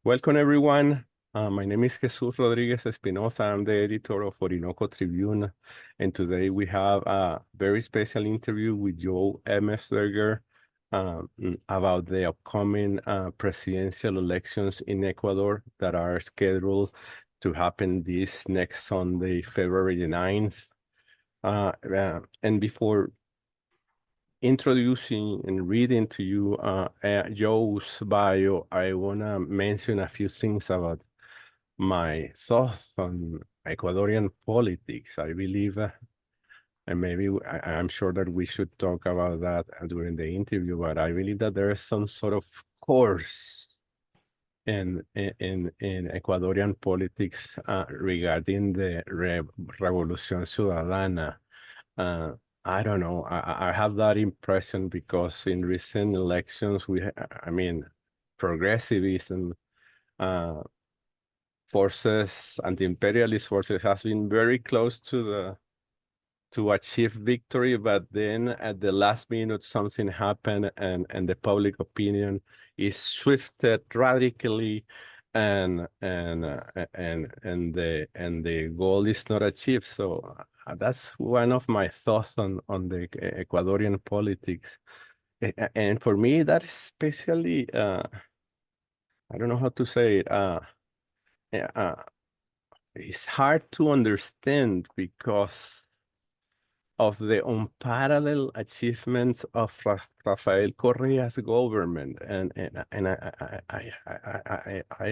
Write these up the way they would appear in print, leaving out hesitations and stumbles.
Welcome, everyone. My name is Jesus Rodriguez-Espinoza. I'm the editor of Orinoco Tribune, and today we have a very special interview with Joe Emersberger about the upcoming presidential elections in Ecuador that are scheduled to happen this next Sunday, February the 9th. And before introducing and reading to you Joe's bio, I want to mention a few things about my thoughts on Ecuadorian politics. I believe, and maybe I'm sure that we should talk about that during the interview, but I believe that there is some sort of course in Ecuadorian politics regarding the Revolución Ciudadana. I don't know. I have that impression because in recent elections, progressivism forces, anti-imperialist forces has been very close to achieve victory, but then at the last minute something happened and the public opinion is shifted radically and the goal is not achieved. So that's one of my thoughts on the Ecuadorian politics. And for me, that is especially I don't know how to say it. It's hard to understand because of the unparalleled achievements of Rafael Correa's government, and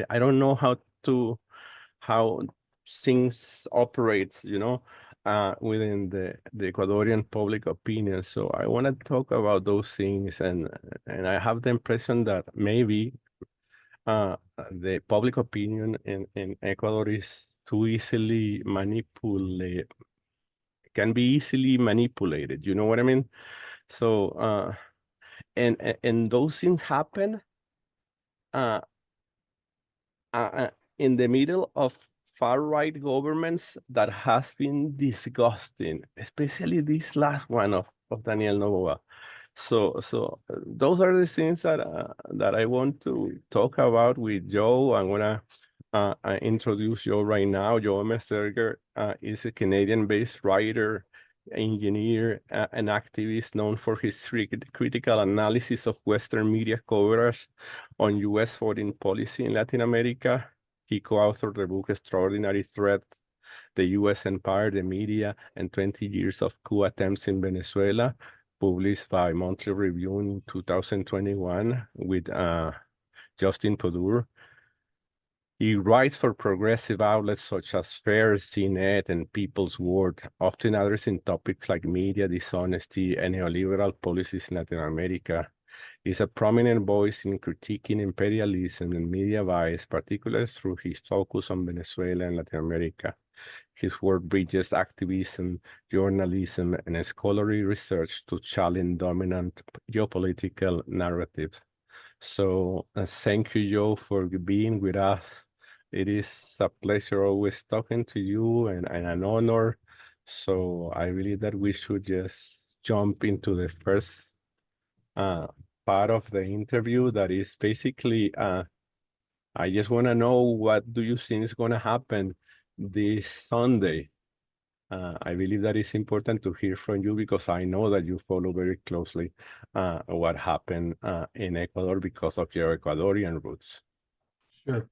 I don't know how things operates, within the Ecuadorian public opinion. So I want to talk about those things, and I have the impression that maybe the public opinion in Ecuador is too easily manipulated. Can be easily manipulated, you know what I mean? So and those things happen in the middle of far-right governments that has been disgusting, especially this last one of Daniel Noboa. So those are the things that I want to talk about with Joe. I'm gonna introduce Joe right now. Joe Emersberger is a Canadian-based writer, engineer, and activist known for his critical analysis of Western media coverage on U.S. foreign policy in Latin America. He co-authored the book Extraordinary Threat: The U.S. Empire, the Media, and 20 Years of Coup Attempts in Venezuela, published by Monthly Review in 2021 with Justin Podur. He writes for progressive outlets such as Fair, CNET, and People's Word, often addressing topics like media dishonesty and neoliberal policies in Latin America. He's a prominent voice in critiquing imperialism and media bias, particularly through his focus on Venezuela and Latin America. His work bridges activism, journalism, and scholarly research to challenge dominant geopolitical narratives. So thank you, Joe, for being with us. It is a pleasure always talking to you and an honor. So I believe that we should just jump into the first part of the interview. That is basically, I just want to know, what do you think is going to happen this Sunday? I believe that it's important to hear from you because I know that you follow very closely what happened in Ecuador because of your Ecuadorian roots. Sure.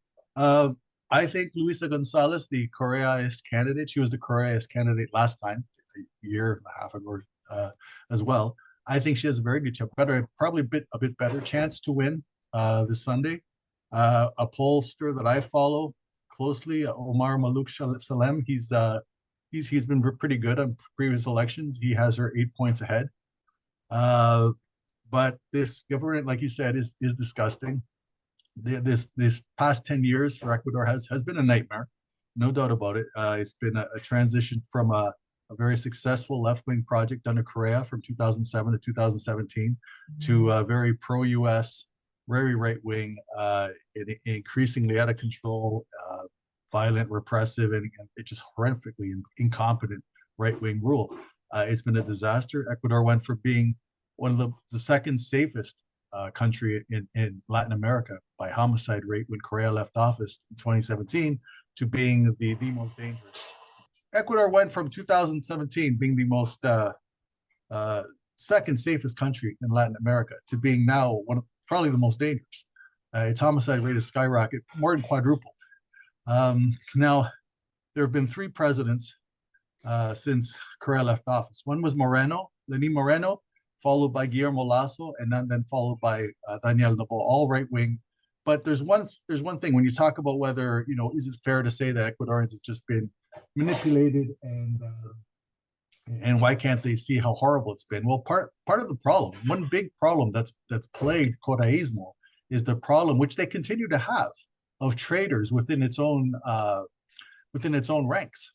I think Luisa Gonzalez, the Correaist candidate, she was the Correaist candidate last time, a year and a half ago as well. I think she has a very good chance, probably a bit better chance to win this Sunday. A pollster that I follow closely, Omar Malouk Salem, he's been pretty good on previous elections. He has her 8 points ahead. But this government, like you said, is disgusting. This past 10 years for Ecuador has been a nightmare, no doubt about it. It's been a transition from a very successful left-wing project under Correa from 2007 to 2017 to a very pro-U.S., very right-wing, increasingly out of control, violent, repressive, and just horrifically incompetent right-wing rule. It's been a disaster. Ecuador went from being one of the second safest country in Latin America by homicide rate when Correa left office in 2017 to being the most dangerous. Ecuador went from 2017 being the most second safest country in Latin America to being now probably the most dangerous. Its homicide rate has skyrocketed, more than quadrupled. Now, there have been 3 presidents since Correa left office. One was Lenin Moreno, followed by Guillermo Lasso, and then followed by Daniel Noboa, all right wing. But there's one thing when you talk about whether, is it fair to say that Ecuadorians have just been manipulated and why can't they see how horrible it's been? Well, part of the problem, one big problem that's plagued Correísmo is the problem which they continue to have of traitors within its own ranks.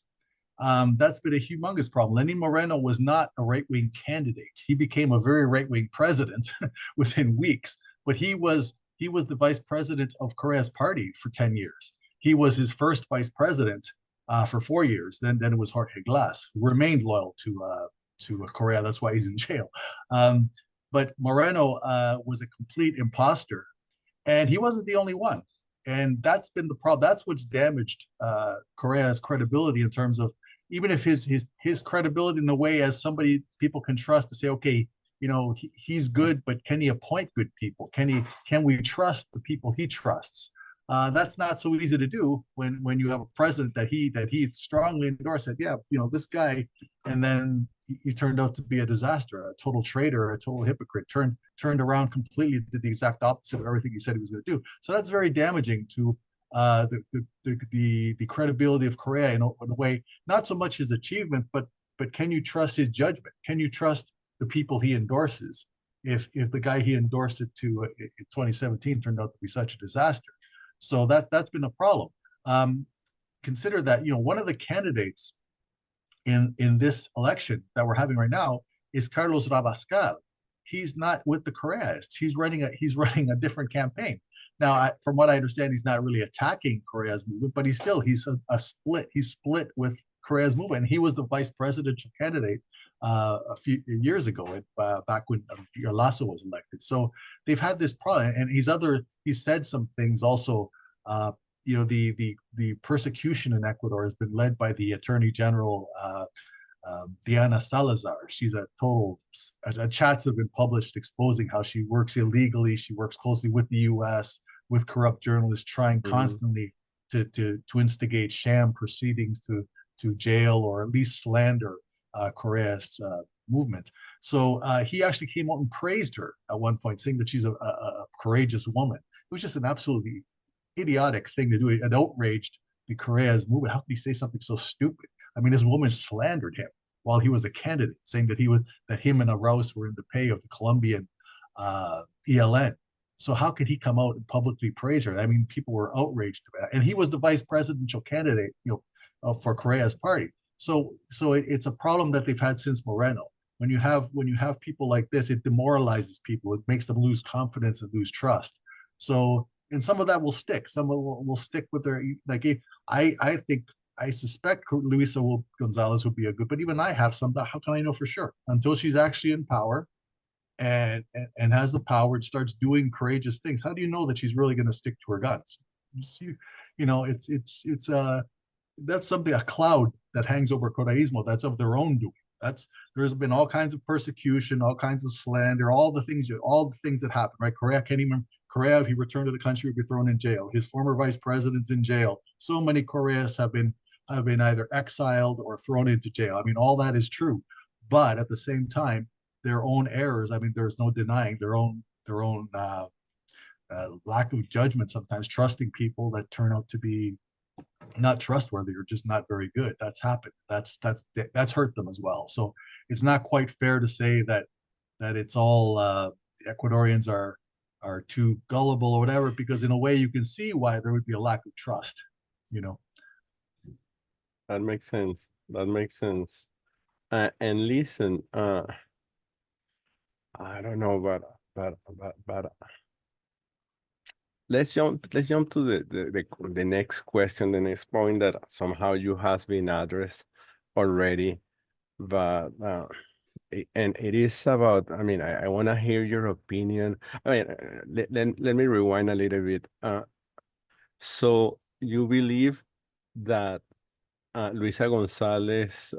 That's been a humongous problem. Lenin Moreno was not a right-wing candidate. He became a very right-wing president within weeks, but he was the vice president of Correa's party for 10 years. He was his first vice president for 4 years. Then it was Jorge Glass, who remained loyal to Correa. That's why he's in jail. But Moreno was a complete imposter, and he wasn't the only one. And that's been the problem. That's what's damaged Correa's credibility in terms of, even if his credibility in a way as somebody people can trust to say, okay, he's good, but can he appoint good people? Can we trust the people he trusts? That's not so easy to do when you have a president that he strongly endorsed, said, yeah, this guy, and then he turned out to be a disaster, a total traitor, a total hypocrite, turned around completely, did the exact opposite of everything he said he was going to do. So that's very damaging to the credibility of Correa in a way, not so much his achievements, but can you trust his judgment? Can you trust the people he endorses? If the guy he endorsed it to in 2017 turned out to be such a disaster. So that's been a problem. Consider that, one of the candidates in this election that we're having right now is Carlos Rabascal. He's not with the Correists. He's running a different campaign. Now, from what I understand, he's not really attacking Correa's movement, but he's a split. He's split with Correa's movement. And he was the vice presidential candidate a few years ago, back when Lasso was elected. So they've had this problem, and he said some things also. The persecution in Ecuador has been led by the Attorney General Diana Salazar. She's chats have been published exposing how she works illegally. She works closely with the U.S., with corrupt journalists, trying constantly to instigate sham proceedings to jail or at least slander Correa's movement. So he actually came out and praised her at one point, saying that she's a courageous woman. It was just an absolutely idiotic thing to do. It outraged the Correa's movement. How could he say something so stupid? I mean, this woman slandered him while he was a candidate, saying that him and Arauz were in the pay of the Colombian ELN. So how could he come out and publicly praise her? I mean, people were outraged about it. And he was the vice presidential candidate, for Correa's party. So it's a problem that they've had since Moreno. When you have people like this, it demoralizes people. It makes them lose confidence and lose trust. So, and some of that will stick. Some will stick with their, like, I suspect Luisa Gonzalez will be a good, but even I have some. How can I know for sure? Until she's actually in power and has the power and starts doing courageous things. How do you know that she's really going to stick to her guns? That's something, a cloud that hangs over Correísmo that's of their own doing. There's been all kinds of persecution, all kinds of slander, all the things that happen, right? Correa, if he returned to the country, would be thrown in jail. His former vice president's in jail. So many Correas have been either exiled or thrown into jail. I mean, all that is true, but at the same time, their own errors. I mean, there's no denying their own lack of judgment. Sometimes trusting people that turn out to be not trustworthy or just not very good. That's happened. That's hurt them as well. So it's not quite fair to say that it's all Ecuadorians are too gullible or whatever, because in a way you can see why there would be a lack of trust. That makes sense. And listen, I don't know, but let's jump to the next question, the next point that somehow you has been addressed already, but and it is about, I mean, I want to hear your opinion. I mean, let me rewind a little bit. So you believe that Luisa Gonzalez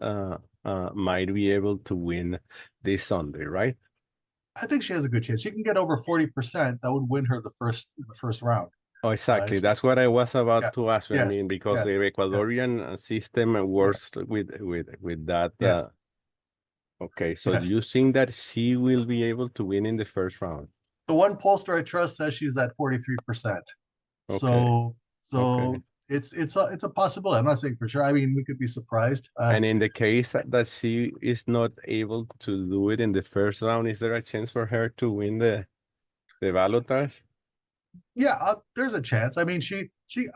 might be able to win this Sunday, right? I think she has a good chance. She can get over 40%. That would win her the first round. Oh, exactly. That's what I was Yeah. about to ask you. I Yes. mean, because Yes. the Yes. Ecuadorian system Yeah. works with that. Yes. Okay, so do Yes. you think that she will be able to win in the first round? The one pollster I trust says she's at 43%. Okay, So okay. so it's a possibility. I'm not saying for sure. I mean, we could be surprised. And in the case that she is not able to do it in the first round, is there a chance for her to win the ballotage? Yeah, there's a chance. I mean,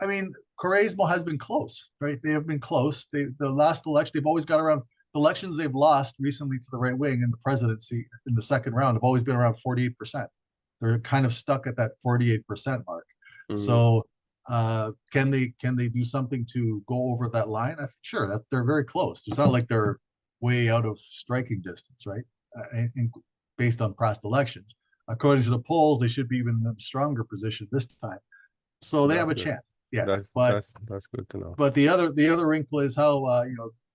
I mean, Correismo has been close, right? They have been close. The last election, they've always got around the elections they've lost recently to the right wing in the presidency in the second round have always been around 48%. They're kind of stuck at that 48% mark. Mm, So, can they do something to go over that line? Sure, they're very close. It's not like they're way out of striking distance, right? Based on past elections. According to the polls, they should be even in a stronger position this time. So they have that's a good. chance, yes. That's But that's that's good to know. but the other wrinkle is how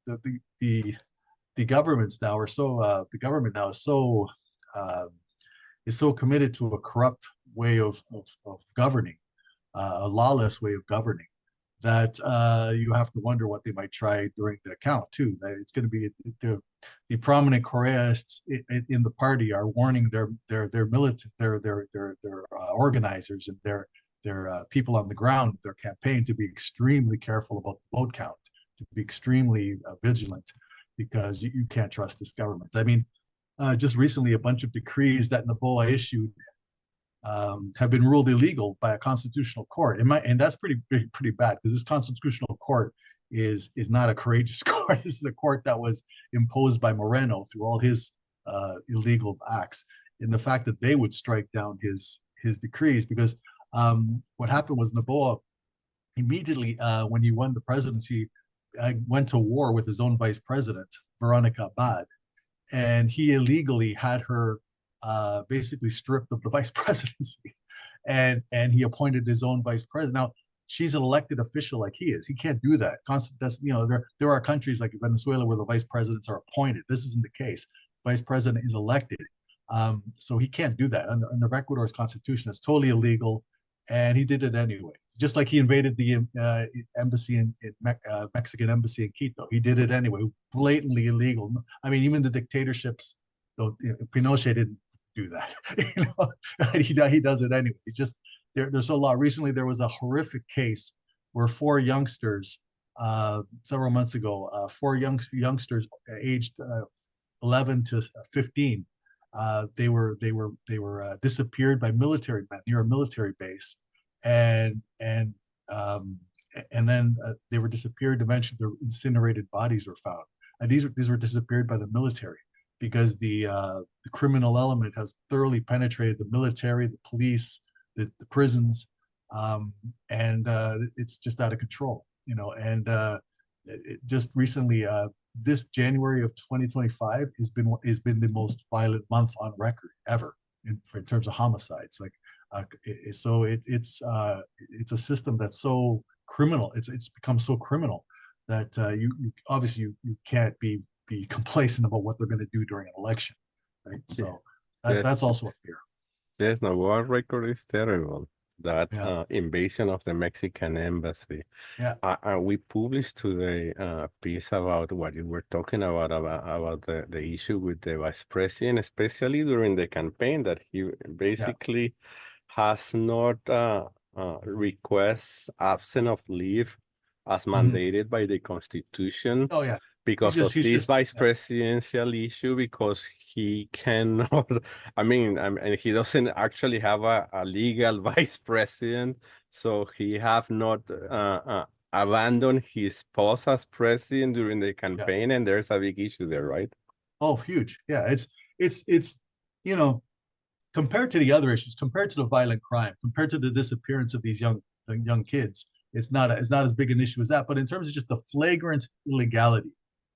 the governments now are so the government now uh, is so committed to a corrupt way of governing, a lawless way of governing, that you have to wonder what they might try during the count too. It's going to be the prominent Correists in the party are warning their militant their organizers and their people on the ground, their campaign, to be extremely careful about the vote count, to be extremely vigilant, because you can't trust this government. I mean, just recently, a bunch of decrees that Noboa issued have been ruled illegal by a constitutional court. And that's pretty bad, because this constitutional court is not a courageous court. This is a court that was imposed by Moreno through all his illegal acts. And the fact that they would strike down his decrees, because what happened was Noboa immediately, when he won the presidency, went to war with his own vice president, Veronica Abad, and he illegally had her basically stripped of the vice presidency, and he appointed his own vice president. Now she's an elected official like he is. He can't do that. That's, there are countries like Venezuela where the vice presidents are appointed. This isn't the case. Vice president is elected, so he can't do that under Ecuador's constitution. It's totally illegal, and he did it anyway. Just like he invaded the embassy in Mexican embassy in Quito, he did it anyway, blatantly illegal. I mean, even the dictatorships, though, Pinochet didn't do that. He does it anyway. It's just there's a lot. Recently, there was a horrific case where four youngsters, several months ago, four youngsters aged 11 to 15, they were disappeared by military men near a military base, and um, and then they were disappeared. Eventually, their incinerated bodies were found. And these were disappeared by the military, because the criminal element has thoroughly penetrated the military, the police, the prisons, and it's just out of control. And just recently, this January of 2025 has been the most violent month on record ever in terms of homicides. Like, it's a system that's so criminal. It's become so criminal that you obviously you can't be complacent about what they're going to do during an election, right? So Yes, that's also a fear. yes, no, war record is terrible. That Yeah, invasion of the Mexican embassy. yeah, We published today a piece about what you were talking about the issue with the vice president, especially during the campaign, that he yeah. basically has not requests absence of leave as Mhm. mandated by the Constitution Oh yeah, because of he's this just vice yeah, presidential issue, because he cannot, and he doesn't actually have a legal vice president, so he have not abandoned his post as president during the yeah. campaign, and there's a big issue there, right? Oh, huge. Yeah, it's you know compared to the other issues, compared to the violent crime, compared to the disappearance of these young kids, it's not as big an issue as that. But in terms of just the flagrant illegality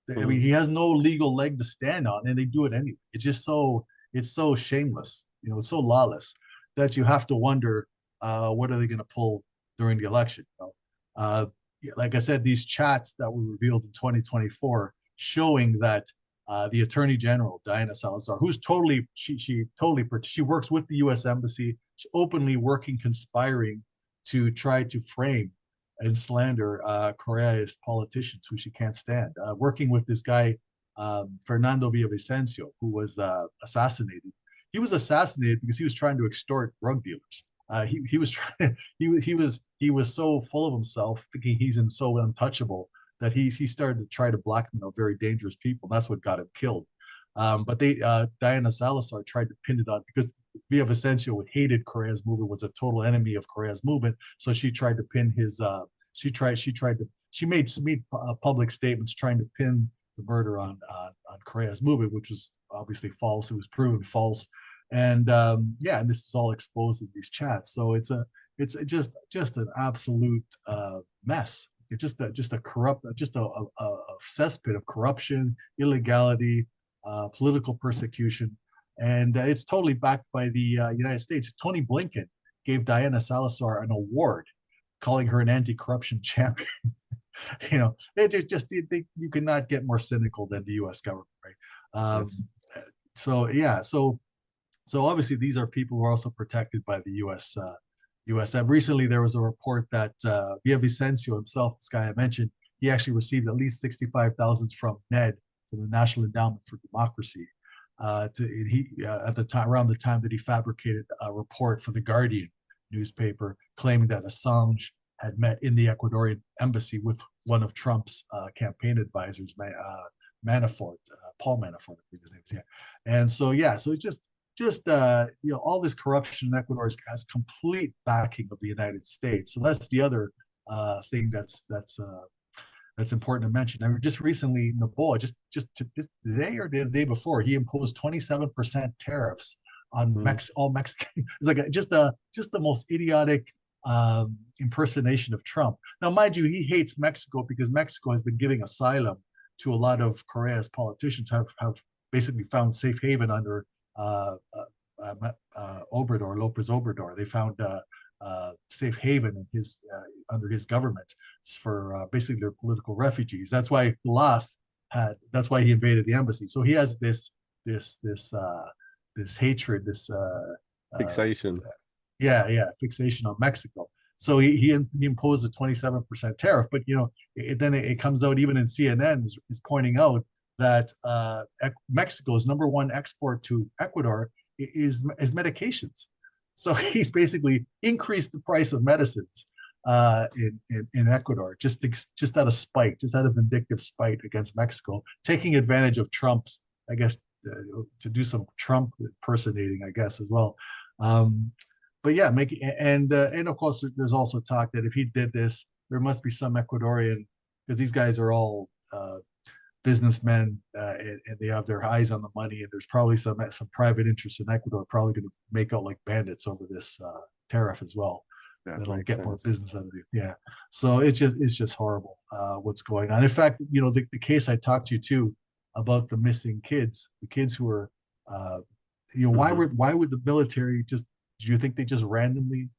I mean, he has no legal leg to stand on, and they do it anyway. It's just it's so shameless, it's so lawless that you have to wonder, what are they going to pull during the election? Like I said, these chats that were revealed in 2024 showing that the Attorney General Diana Salazar, who's totally she works with the U.S. Embassy, she's openly working, conspiring to try to frame and slander Correa's politicians who she can't stand. Working with this guy Fernando Villavicencio, who was assassinated. He was assassinated because he was trying to extort drug dealers. He was trying. He was so full of himself, thinking he's so untouchable, that he started to try to blackmail very dangerous people. That's what got him killed. But Diana Salazar tried to pin it on because Villavicencio hated Correa's movement, was a total enemy of Correa's movement. So she tried to pin his. She made public statements trying to pin the murder on Correa's movement, which was obviously false. It was proven false, and and this is all exposed in these chats. So it's just an absolute mess. It's just a corrupt, just a cesspit of corruption, illegality, political persecution, and it's totally backed by the United States. Tony Blinken gave Diana Salazar an award, calling her an anti-corruption champion. You cannot get more cynical than the U.S. government, right? Yes. So obviously these are people who are also protected by the U.S. Recently, there was a report that Villavicencio himself, this guy I mentioned, he actually received at least 65,000 from NED, from the National Endowment for Democracy, at the time, around the time that he fabricated a report for the Guardian newspaper, claiming that Assange had met in the Ecuadorian embassy with one of Trump's campaign advisors, Manafort, Paul Manafort, I think his name is. Yeah, and so it's just all this corruption in Ecuador has complete backing of the United States. So that's the other thing that's important to mention. I mean, just recently, Noboa, just today or the day before, he imposed 27% tariffs on all Mexican. It's like just the most idiotic impersonation of Trump. Now, mind you, he hates Mexico because Mexico has been giving asylum to a lot of Correa's politicians, have basically found safe haven under Lopez Obrador. They found safe haven in under his government for basically their political refugees. That's why that's why he invaded the embassy. So he has this hatred, this fixation. Fixation on Mexico. So he imposed a 27% tariff, but then it comes out, even in CNN is pointing out that Mexico's number one export to Ecuador is medications. So he's basically increased the price of medicines in Ecuador just out of spite, just out of vindictive spite against Mexico, taking advantage of Trump's, I guess, to do some Trump impersonating, I guess, as well. But yeah, and of course, there's also talk that if he did this, there must be some Ecuadorian, because these guys are all businessmen, and they have their eyes on the money, and there's probably some private interests in Ecuador probably going to make out like bandits over this tariff as well. That'll get more business out of it. Yeah, so it's just horrible what's going on. In fact, the case I talked to you too about the missing kids, the kids who were, why would the military just? Do you think they just randomly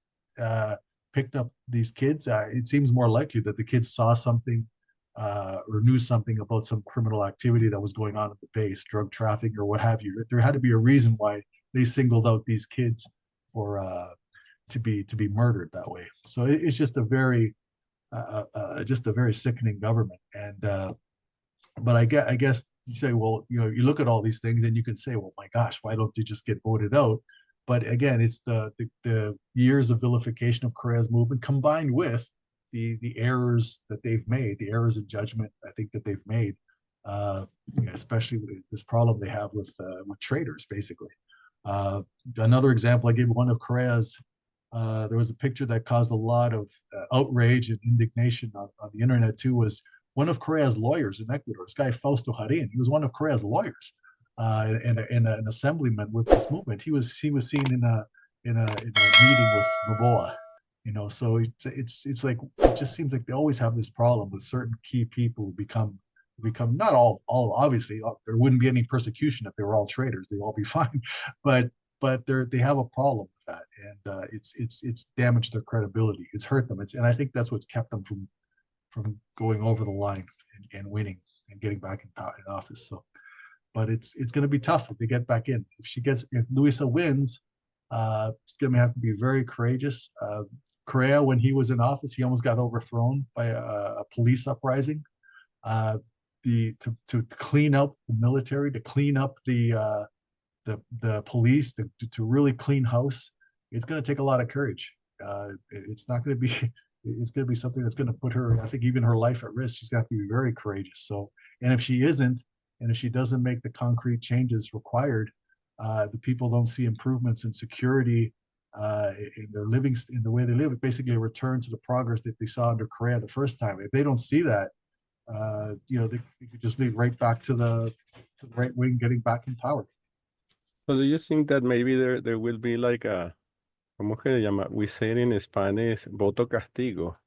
picked up these kids? It seems more likely that the kids saw something or knew something about some criminal activity that was going on at the base, drug trafficking or what have you. There had to be a reason why they singled out these kids for to be murdered that way. So it's just a very sickening government. And but I guess you say, well, you look at all these things and you can say, well, my gosh, why don't they just get voted out? But again, it's the years of vilification of Correa's movement combined with the errors that they've made, the errors in judgment I think that they've made, especially with this problem they have with traitors, basically. Another example I gave, one of Correa's, there was a picture that caused a lot of outrage and indignation on the internet too, was one of Correa's lawyers in Ecuador, this guy Fausto Jarin. He was one of Correa's lawyers. And an assemblyman with this movement. He was seen in a meeting with Noboa, so it's like, it just seems like they always have this problem with certain key people who become become not all obviously there wouldn't be any persecution if they were all traitors, they'd all be fine, but they have a problem with that, and it's damaged their credibility, it's hurt them, and I think that's what's kept them from going over the line and winning and getting back in office. So, but it's going to be tough if they get back in. If Luisa wins, it's going to have to be very courageous. Correa, when he was in office, he almost got overthrown by a police uprising. To clean up the military, to clean up the police, to really clean house, it's going to take a lot of courage. It's not going to be. It's going to be something that's going to put her, I think, even her life at risk. She's got to be very courageous. So, and if she isn't, and if she doesn't make the concrete changes required, the people don't see improvements in security, in their living, in the way they live. It basically a return to the progress that they saw under Correa the first time. If they don't see that, they could just lead right back to the right wing getting back in power. So do you think that maybe there will be like a, ¿cómo que se llama? We say it in Spanish, voto castigo.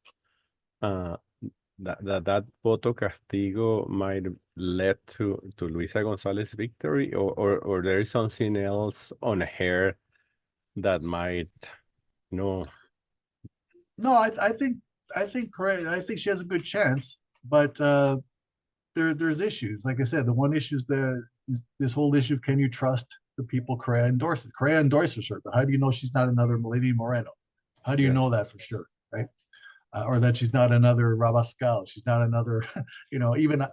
That voto castigo might lead to Luisa Gonzalez victory, or there is something else on her that might, no. No, I think Correa, I think she has a good chance, but there's issues. Like I said, the one issue is this whole issue of, can you trust the people Correa endorses? Correa endorses her, but how do you know she's not another Lady Moreno? How do you know that for sure, right? Or that she's not another Rabascal? She's not another, even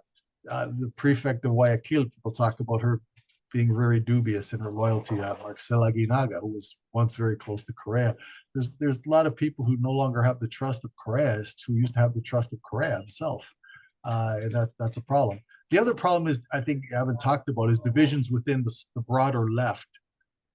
the prefect of Guayaquil, people talk about her being very dubious in her loyalty to Marcela Guinaga, who was once very close to Correa. There's a lot of people who no longer have the trust of Correists who used to have the trust of Correa himself. And that's a problem. The other problem is, I think I haven't talked about, is divisions within the broader left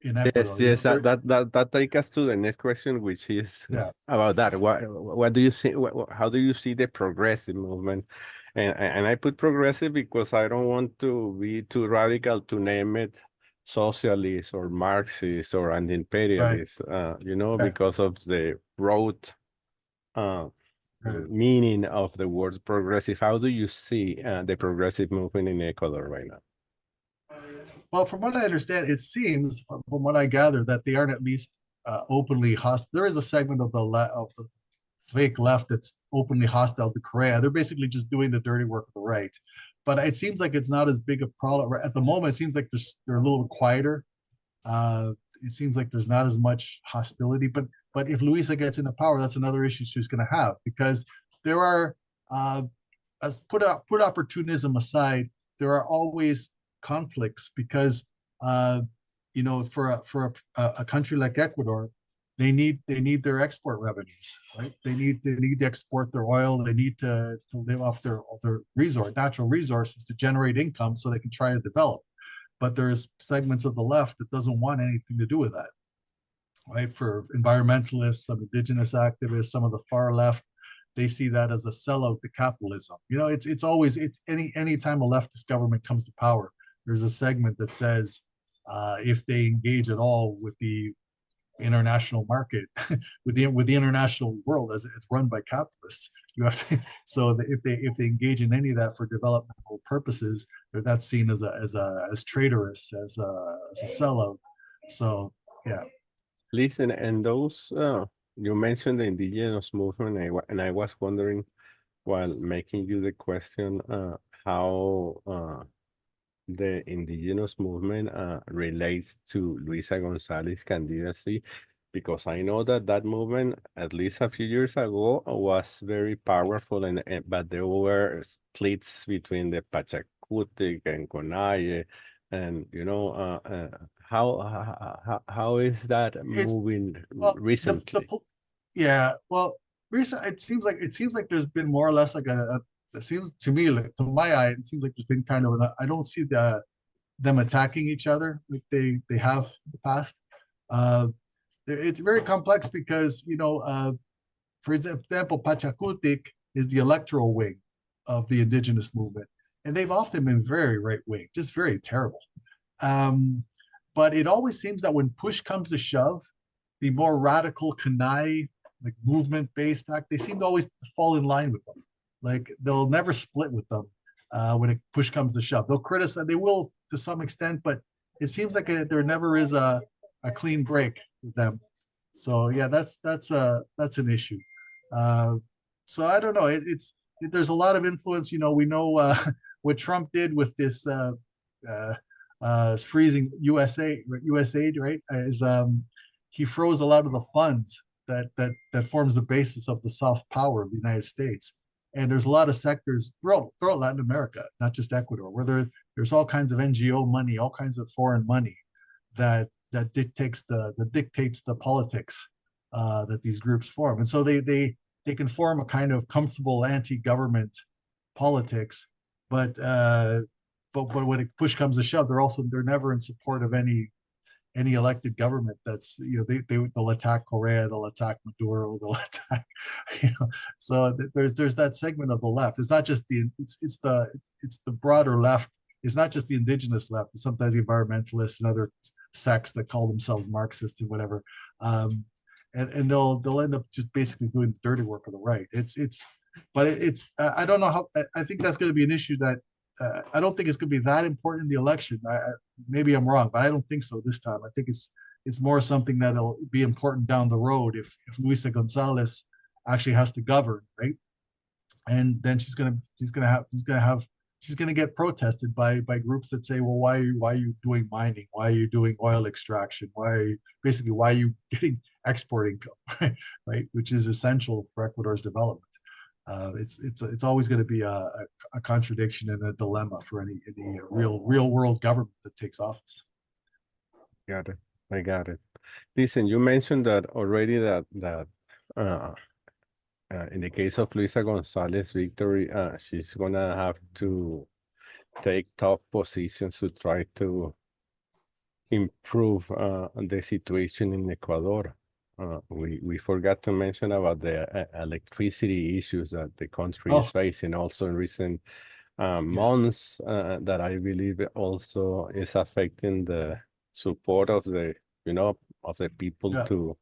in Ecuador. Yes, that takes us to the next question, which is about that. What do you see? How do you see the progressive movement? And I put progressive because I don't want to be too radical to name it socialist or Marxist or anti-imperialist, because of the broad meaning of the word progressive. How do you see the progressive movement in Ecuador right now? Well, from what I understand, it seems, from what I gather, that they aren't at least openly hostile. There is a segment of the fake left that's openly hostile to Correa. They're basically just doing the dirty work of the right. But it seems like it's not as big a problem at the moment. It seems like they're a little quieter. It seems like there's not as much hostility. But if Luisa gets into power, that's another issue she's going to have, because there are, as put opportunism aside, there are always conflicts, because for a country like Ecuador, they need their export revenues, right? They need to export their oil. They need to live off their natural resources to generate income so they can try to develop. But there's segments of the left that doesn't want anything to do with that, right? For environmentalists, some indigenous activists, some of the far left, they see that as a sellout to capitalism. It's always any time a leftist government comes to power, there's a segment that says if they engage at all with the international market, with the international world as it's run by capitalists, you have to, so that if they engage in any of that for developmental purposes, that's seen as traitorous, as a sellout. So yeah. Listen, and those you mentioned the indigenous movement, and I was wondering, while making you the question, how the indigenous movement relates to Luisa Gonzalez's candidacy, because I know that movement, at least a few years ago, was very powerful, but there were splits between the Pachacutic and Conaye, and how is that moving recently? It seems like there's been more or less like it seems to me, like, to my eye, it seems like there's been kind of I don't see them attacking each other like they have in the past. It's very complex because for example, Pachacutic is the electoral wing of the indigenous movement, and they've often been very right wing, just very terrible. But it always seems that when push comes to shove, the more radical Kanai, like movement based act, they seem to always fall in line with them. Like they'll never split with them. when it push comes to shove. They'll criticize, they will to some extent, but it seems like there never is a clean break with them. So yeah, that's an issue. So I don't know. There's a lot of influence. We know what Trump did with this freezing USAID, right? Is he froze a lot of the funds that forms the basis of the soft power of the United States. And there's a lot of sectors throughout Latin America, not just Ecuador, where there's all kinds of NGO money, all kinds of foreign money that dictates the politics that these groups form. And so they can form a kind of comfortable anti-government politics, but when it push comes to shove, they're never in support of any elected government. That's they'll attack Correa, they'll attack Maduro, they'll attack so there's that segment of the left. It's not just it's the broader left. It's not just the indigenous left. It's sometimes the environmentalists and other sects that call themselves Marxist and whatever, and they'll end up just basically doing the dirty work of the right. I don't know how. I think that's going to be an issue that I don't think it's going to be that important in the election. Maybe I'm wrong, but I don't think so this time. I think it's more something that'll be important down the road if Luisa Gonzalez actually has to govern, right? And then she's gonna get protested by groups that say, well, why are you doing mining? Why are you doing oil extraction? Why are you getting export income, right? Which is essential for Ecuador's development. It's always going to be a contradiction and a dilemma for any real world government that takes office. Got it. I got it. Listen, you mentioned that already that in the case of Luisa Gonzalez victory, she's gonna have to take top positions to try to improve the situation in Ecuador. We forgot to mention about the electricity issues that the country is facing also in recent months, that I believe also is affecting the support of the people to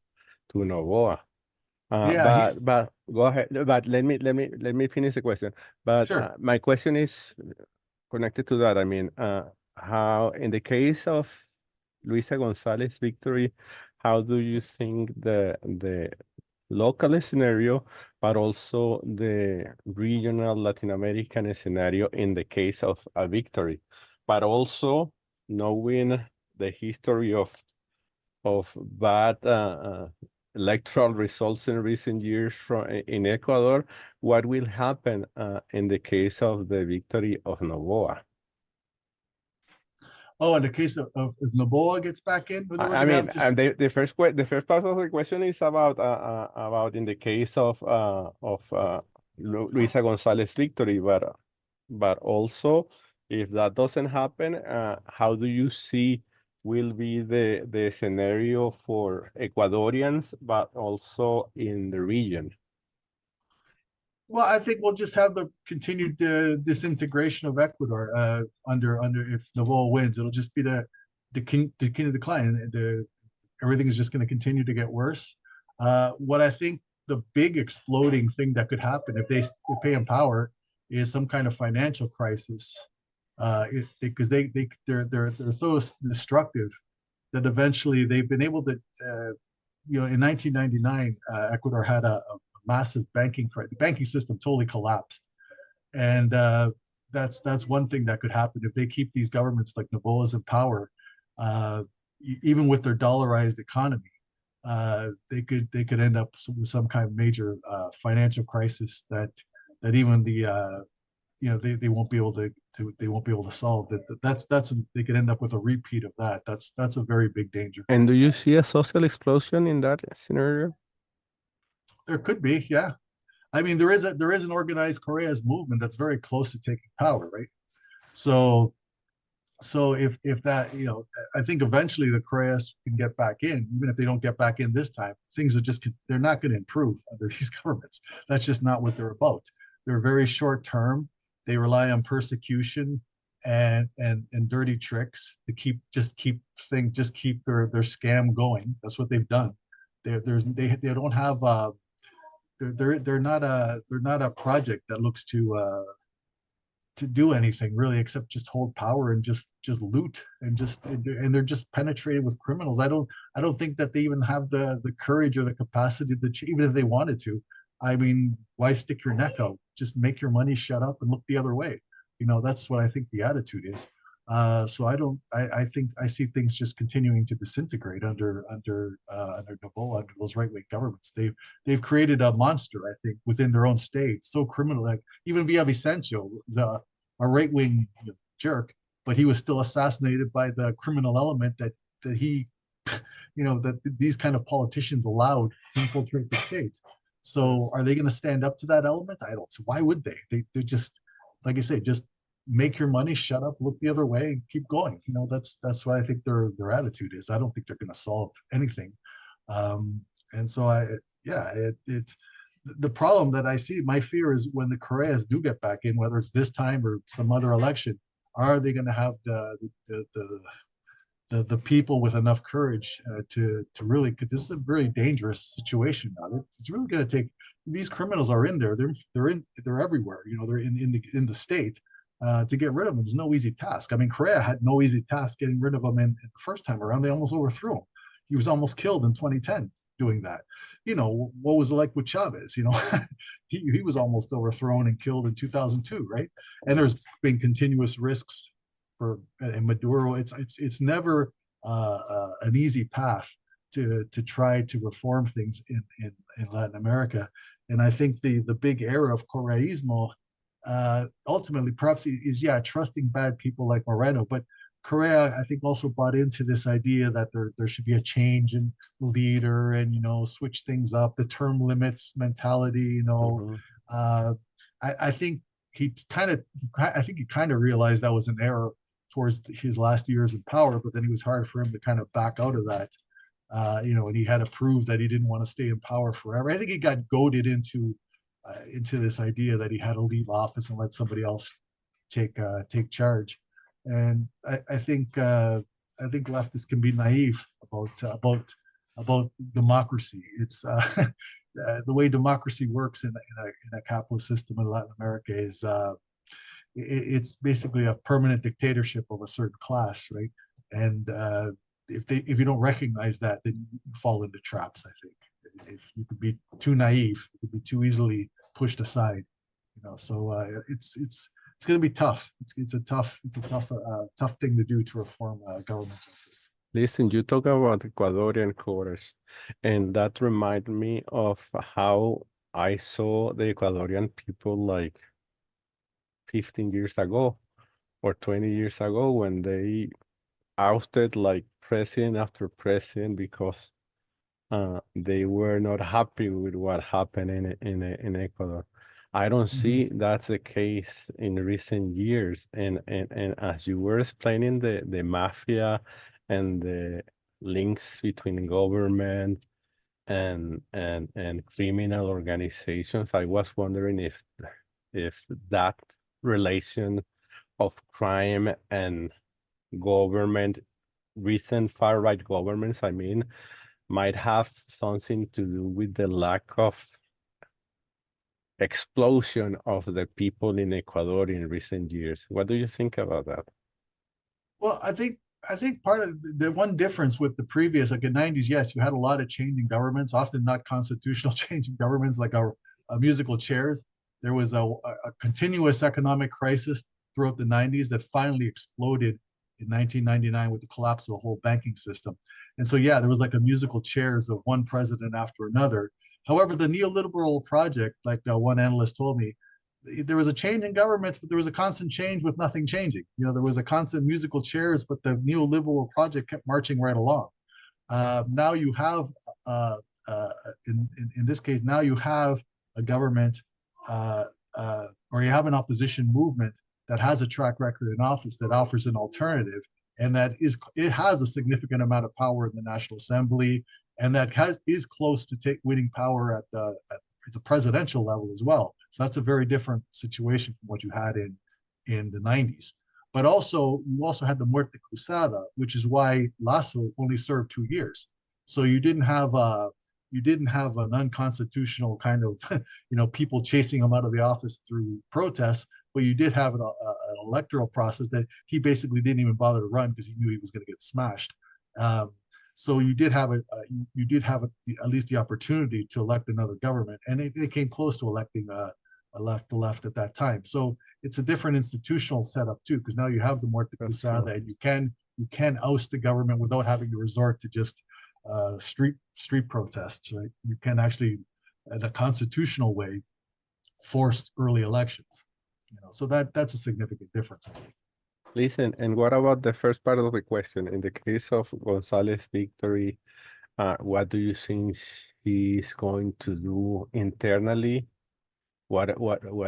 Novoa. But go ahead. But let me finish the question. But sure. My question is connected to that. I mean, how in the case of Luisa Gonzalez victory, how do you think the local scenario, but also the regional Latin American scenario in the case of a victory, but also knowing the history of bad electoral results in recent years in Ecuador, what will happen in the case of the victory of Noboa? Oh, in the case of if Noboa gets back in, I mean, the first part of the question is about in the case of Luisa Gonzalez victory, but also if that doesn't happen, how do you see will be the scenario for Ecuadorians, but also in the region? Well, I think we'll just have the continued disintegration of Ecuador under if Novoa wins. It'll just be the continued decline. Everything is just going to continue to get worse. What I think the big exploding thing that could happen if they pay in power is some kind of financial crisis, because they're so destructive that eventually they've been able to. In 1999, Ecuador had a massive banking crisis. The banking system totally collapsed, and that's one thing that could happen if they keep these governments like Noboa's in power. Even with their dollarized economy, they could end up with some kind of major financial crisis that even they won't be able to solve. They could end up with a repeat of that. That's a very big danger. And do you see a social explosion in that scenario? There could be, yeah. I mean, there is an organized Correa's movement that's very close to taking power, right? So if that, I think eventually the Correas can get back in. Even if they don't get back in this time, things they're not going to improve under these governments. That's just not what they're about. They're very short term. They rely on persecution and dirty tricks to keep their scam going. That's what they've done. They don't have they're not a project that looks to do anything really except just hold power and just loot and they're just penetrated with criminals. I don't think that they even have the courage or the capacity to, even if they wanted to. I mean, why stick your neck out? Just make your money, shut up, and look the other way. That's what I think the attitude is. So I think I see things just continuing to disintegrate under Noboa, under those right wing governments. They've created a monster, I think, within their own state, so criminal. Like even Villavicencio is a right wing jerk, but he was still assassinated by the criminal element that he, that these kind of politicians allowed to infiltrate the state. So are they going to stand up to that element? I don't. So why would they? They're just, like I say, just make your money, shut up, look the other way, and keep going. That's what I think their attitude is. I don't think they're going to solve anything. And so it's the problem that I see. My fear is when the Correas do get back in, whether it's this time or some other election, are they going to have the people with enough courage to really? Because this is a very dangerous situation now. It's really going to take. These criminals are in there. They're everywhere. They're in the state. To get rid of them is no easy task. I mean, Correa had no easy task getting rid of him in the first time around. They almost overthrew him. He was almost killed in 2010 doing that. What was it like with Chavez? He was almost overthrown and killed in 2002, right? And there's been continuous risks and Maduro. It's never an easy path to try to reform things in Latin America. And I think the big era of Correísmo ultimately perhaps is trusting bad people like Moreno, but Correa I think also bought into this idea that there should be a change in leader and switch things up, the term limits mentality. I think he kind of realized that was an error towards his last years in power, but then it was hard for him to kind of back out of that. And he had to prove that he didn't want to stay in power forever. I think he got goaded into this idea that he had to leave office and let somebody else take charge. And I think leftists can be naive about democracy. It's the way democracy works in a capitalist system in Latin America is it's basically a permanent dictatorship of a certain class, right? And if you don't recognize that, then you fall into traps. I think if you could be too naive, you could be too easily pushed aside. So it's going to be tough. It's a tough thing to do to reform government like this. Listen, you talk about Ecuadorian courage, and that reminded me of how I saw the Ecuadorian people like 15 years ago or 20 years ago when they ousted like president after president because they were not happy with what happened in Ecuador. I don't see that's the case in recent years. And as you were explaining the mafia and the links between government and criminal organizations, I was wondering if that relation of crime and government, recent far-right governments, I mean, might have something to do with the lack of explosion of the people in Ecuador in recent years. What do you think about that? Well, I think part of the one difference with the previous, like in the 90s, yes, you had a lot of changing governments, often not constitutional changing governments, like our musical chairs. There was a continuous economic crisis throughout the 90s that finally exploded in 1999 with the collapse of the whole banking system. And so, yeah, there was like a musical chairs of one president after another. However, the neoliberal project, like one analyst told me, there was a change in governments, but there was a constant change with nothing changing. There was a constant musical chairs, but the neoliberal project kept marching right along. Now you have, in this case, now you have a government or you have an opposition movement that has a track record in office that offers an alternative, and it has a significant amount of power in the National Assembly, and that is close to winning power at the presidential level as well. So that's a very different situation from what you had in the 90s. But you also had the Muerte Cruzada, which is why Lasso only served 2 years. So you didn't have an unconstitutional kind of people chasing him out of the office through protests, but you did have an electoral process that he basically didn't even bother to run because he knew he was going to get smashed. So you did have at least the opportunity to elect another government, and they came close to electing a left at that time. So it's a different institutional setup too, because now you have the Muerte Cruzada, and you can oust the government without having to resort to just street protests, right? You can actually, in a constitutional way, force early elections. So that's a significant difference. Listen, and what about the first part of the question? In the case of Gonzalez victory, what do you think he's going to do internally? What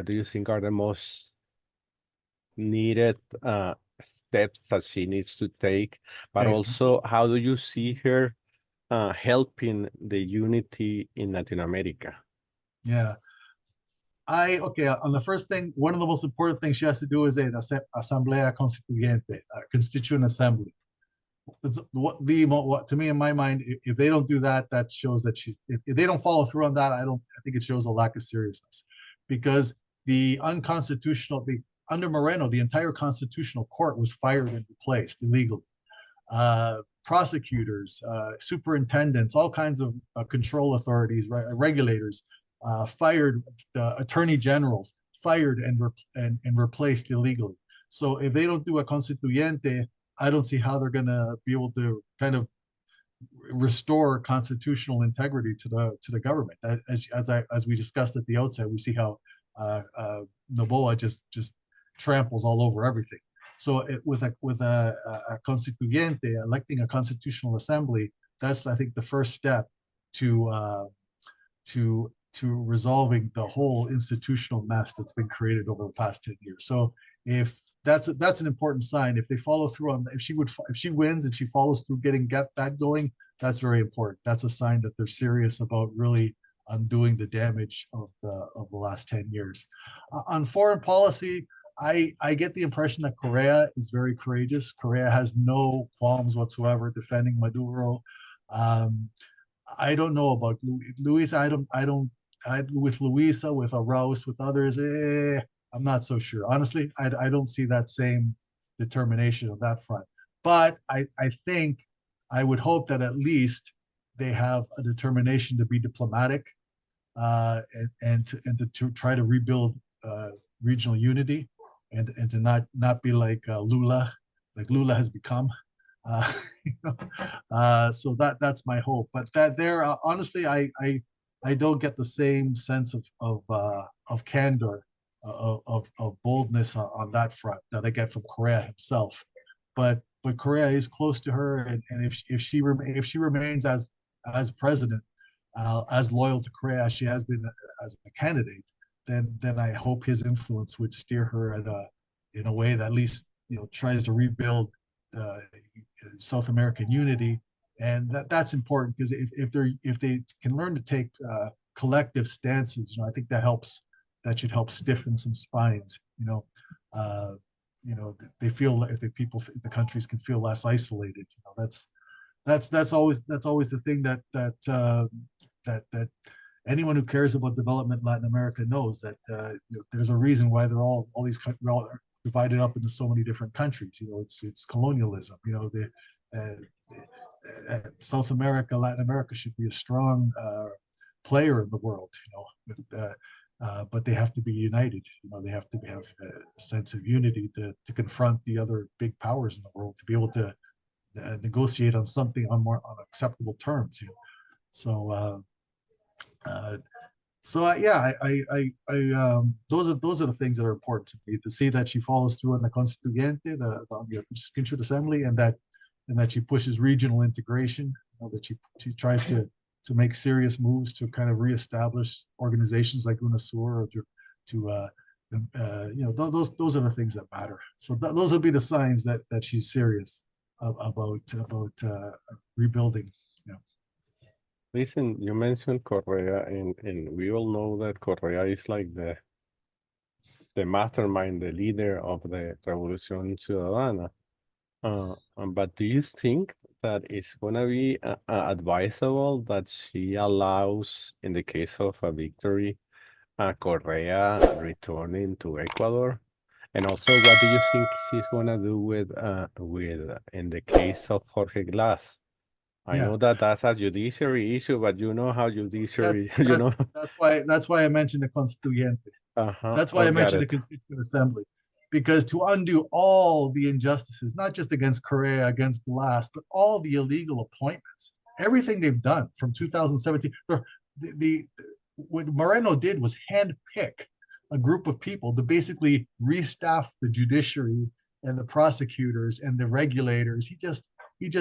do you think are the most needed steps that she needs to take? But Okay. also, how do you see her helping the unity in Latin America? Yeah. Okay, on the first thing, one of the most important things she has to do is an Asamblea Constituyente, Constituent Assembly. What to me, in my mind, if they don't do that, that shows that if they don't follow through on that, I think it shows a lack of seriousness, because the unconstitutional, under Moreno, the entire constitutional court was fired and replaced illegally. Prosecutors, superintendents, all kinds of control authorities, regulators, fired, attorney generals fired and replaced illegally. So if they don't do a constituyente, I don't see how they're going to be able to kind of restore constitutional integrity to the government. As we discussed at the outset, we see how Noboa just tramples all over everything. So with a constituyente, electing a constitutional assembly, that's, I think, the first step to resolving the whole institutional mess that's been created over the past 10 years. So if that's an important sign, if they follow through on, if she wins and she follows through get that going, that's very important. That's a sign that they're serious about really undoing the damage of the last 10 years. On foreign policy, I get the impression that Correa is very courageous. Correa has no qualms whatsoever defending Maduro. I don't know about Luisa. With Luisa, with Arauz, with others, I'm not so sure. Honestly, I don't see that same determination on that front. But I think, I would hope that at least they have a determination to be diplomatic and to try to rebuild regional unity and to not be like Lula has become. So that's my hope. But that there, honestly, I don't get the same sense of candor, of boldness on that front that I get from Correa himself. But Correa is close to her, and if she remains as president, as loyal to Correa as she has been as a candidate, then I hope his influence would steer her in a way that at least tries to rebuild South American unity, and that's important, because if they can learn to take collective stances, I think that should help stiffen some spines. They feel, if the countries can feel less isolated. That's always the thing that anyone who cares about development in Latin America knows, that there's a reason why they're all divided up into so many different countries. It's colonialism. South America, Latin America should be a strong player in the world. But they have to be united. They have to have a sense of unity to confront the other big powers in the world, to be able to negotiate on something on acceptable terms. Yeah, those are the things that are important to me, to see that she follows through on the Constituyente, the Constituent Assembly, and that she pushes regional integration, that she tries to make serious moves to kind of reestablish organizations like UNASUR, or those are the things that matter. So those will be the signs that she's serious about rebuilding. Listen, you mentioned Correa, and we all know that Correa is like the mastermind, the leader of the Revolución Ciudadana. But do you think that it's gonna be advisable that she allows, in the case of a victory, Correa returning to Ecuador? And also, what do you think she's gonna do with in the case of Jorge Glass? I Yeah, know that that's a judiciary issue, but you know how judiciary, that's you that's know. that's why I mentioned the Constituyente. That's why Oh, I got mentioned the it. Constituent Assembly, because to undo all the injustices, not just against Correa, against Glass, but all the illegal appointments, everything they've done from 2017. What Moreno did was handpick a group of people to basically restaff the judiciary and the prosecutors and the regulators. He just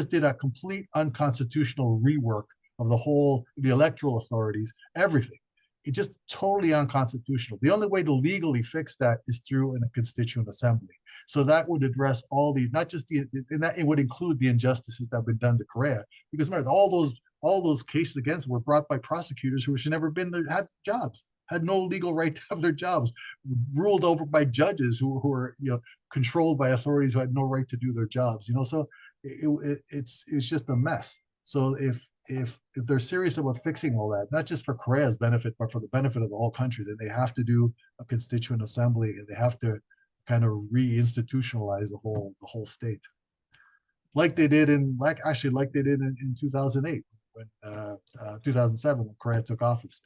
did a complete unconstitutional rework of the electoral authorities, everything. It's just totally unconstitutional. The only way to legally fix that is through a constituent assembly. So that would address all the, not just the, and that it would include the injustices that have been done to Correa. Because remember, all those cases against were brought by prosecutors who should never been there, had jobs, had no legal right to have their jobs, ruled over by judges who were controlled by authorities who had no right to do their jobs. So it's just a mess. So if they're serious about fixing all that, not just for Correa's benefit, but for the benefit of the whole country, then they have to do a constituent assembly and they have to kind of reinstitutionalize the whole state, like they did in 2008 when 2007 when Correa took office.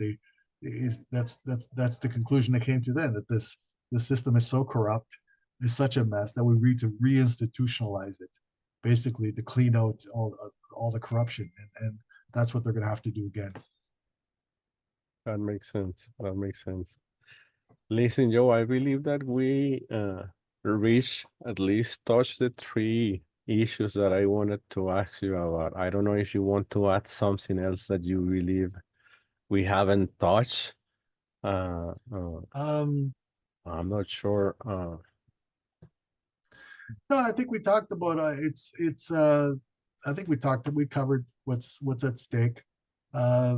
That's the conclusion they came to then, that this system is so corrupt, is such a mess, that we need to reinstitutionalize it, basically to clean out all the corruption, and that's what they're going to have to do again. That makes sense. That makes sense. Listen, Joe, I believe that we reached, at least touched the three issues that I wanted to ask you about. I don't know if you want to add something else that you believe we haven't touched. I'm not sure. No, I think we talked about I think we covered what's at stake. I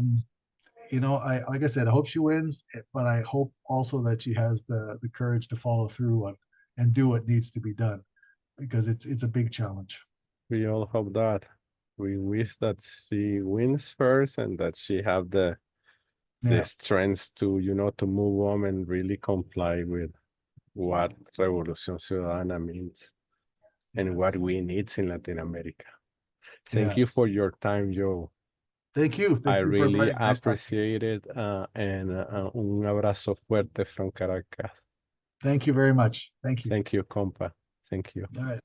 like I said, I hope she wins, but I hope also that she has the courage to follow through and do what needs to be done, because it's a big challenge. We all hope that. We wish that she wins first and that she have the strength to, to move on and really comply with what Revolución Ciudadana means and what we need in Latin America. Thank you for your time, Joe. Thank you. I You really nice appreciate it. And un abrazo fuerte from Caracas. Thank you very much. Thank you. Thank you, compa. Thank you. All right.